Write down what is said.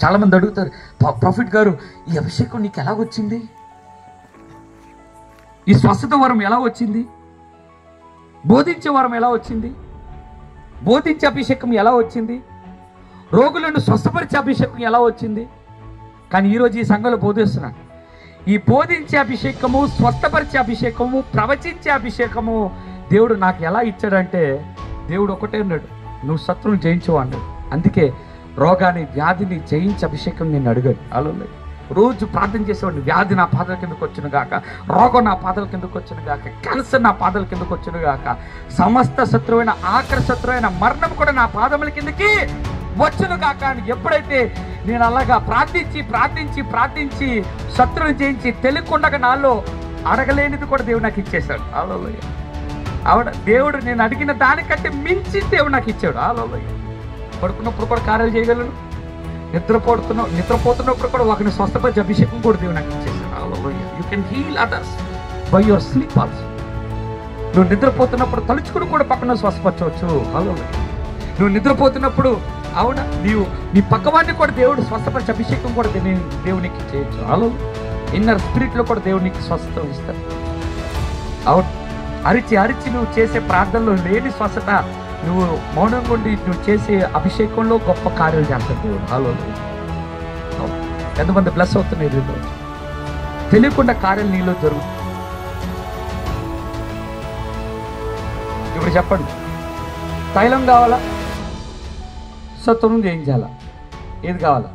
చాలామంది అడుగుతారు, ప్రాఫిట్ గారు ఈ అభిషేకం నీకు ఎలా వచ్చింది, ఈ స్వస్థత వరం ఎలా వచ్చింది, బోధించే వరం ఎలా వచ్చింది, బోధించే అభిషేకం ఎలా వచ్చింది, రోగులను స్వస్థపరిచే అభిషేకం ఎలా వచ్చింది? కానీ ఈరోజు ఈ సంఘంలో బోధిస్తున్నాను, ఈ బోధించే అభిషేకము, స్వస్థపరిచే అభిషేకము, ప్రవచించే అభిషేకము దేవుడు నాకు ఎలా ఇచ్చాడంటే, దేవుడు ఒకటే అన్నాడు, నువ్వు శత్రువుని జయించవు అన్నాడు. అందుకే రోగాన్ని, వ్యాధిని జయించే అభిషేకం నేను అడిగాను. అలా రోజు ప్రార్థన చేసేవాడిని, వ్యాధి నా పాదాల కిందకు వచ్చును గాక, రోగం నా పాదాల కిందకు వచ్చును గాక, క్యాన్సర్ నా పాదాల కిందకు వచ్చును గాక, సమస్త శత్రువైన, ఆఖరి శత్రువైన మరణం కూడా నా పాదముల కిందకి వచ్చును గాక అని ఎప్పుడైతే నేను అలాగా ప్రార్థించి ప్రార్థించి ప్రార్థించి శత్రువుని జయించి తెలియకుండా నాలో అడగలేనిది కూడా దేవుడు నాకు ఇచ్చేశాడు. ఆవిడ దేవుడు నేను అడిగిన దానికంటే మించి దేవుడు నాకు ఇచ్చాడు. పడుకున్నప్పుడు కూడా కార్యాలు చేయగలను, నిద్రపోతున్నప్పుడు కూడా ఒకరిని స్వస్థపరిచే అభిషేకం కూడా దేవుడు నాకు ఇచ్చేసాడు. You can heal others by your sleep also. నువ్వు నిద్రపోతున్నప్పుడు తలుచుకుని కూడా పక్కన స్వస్థపరచవచ్చు. నువ్వు నిద్రపోతున్నప్పుడు అవునా నీ పక్కవాడిని కూడా దేవుడు స్వస్థపరిచే అభిషేకం కూడా దేవునికి చేయొచ్చు. ఇన్నర్ స్పిరిట్లో కూడా దేవునికి స్వస్థత ఇస్తాడు. అవును, అరిచి అరిచి నువ్వు చేసే ప్రార్థనలో లేని స్వస్థత, నువ్వు మౌనంగా ఉండి నువ్వు చేసే అభిషేకంలో గొప్ప కార్యాలు చేస్తాడు దేవుడు. ఎంతమంది బ్లెస్ అవుతున్నాయి ఈరోజు? తెలియకుండా కార్యాలు నీలో జరుగుతుంది. ఇప్పుడు చెప్పండి, తైలం కావాలా, శత్రువును జయించాలా, ఏది కావాలా?